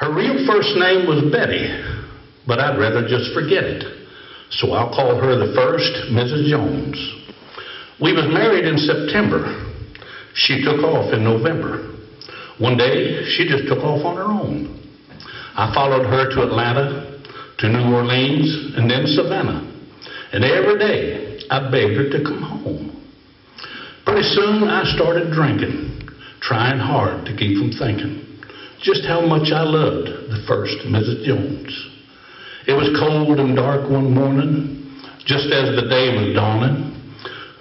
Her real first name was Betty, but I'd rather just forget it. So I'll call her the first Mrs. Jones. We was married in September. She took off in November. One day, she just took off on her own. I followed her to Atlanta, to New Orleans, and then Savannah. And every day, I begged her to come home. Pretty soon, I started drinking, trying hard to keep from thinking just how much I loved the first Mrs. Jones. It was cold and dark one morning, just as the day was dawning,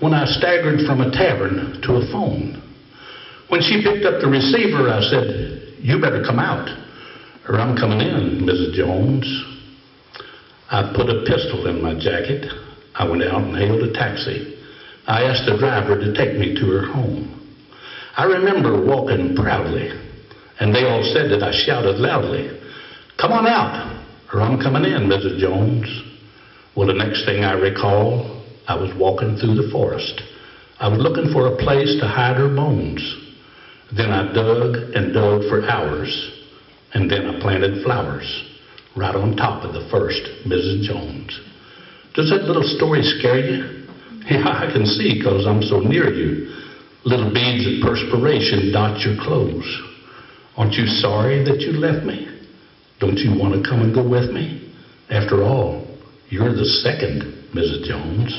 when I staggered from a tavern to a phone. When she picked up the receiver, I said, "You better come out, or I'm coming in, Mrs. Jones." I put a pistol in my jacket. I went out and hailed a taxi. I asked the driver to take me to her home. I remember walking proudly, and they all said that I shouted loudly, "Come on out, or I'm coming in, Mrs. Jones." Well, the next thing I recall, I was walking through the forest. I was looking for a place to hide her bones. Then I dug and dug for hours, and then I planted flowers right on top of the first Mrs. Jones. Does that little story scare you? Yeah, I can see, because I'm so near you. Little beads of perspiration dot your clothes. Aren't you sorry that you left me? Don't you want to come and go with me? After all, you're the second Mrs. Jones.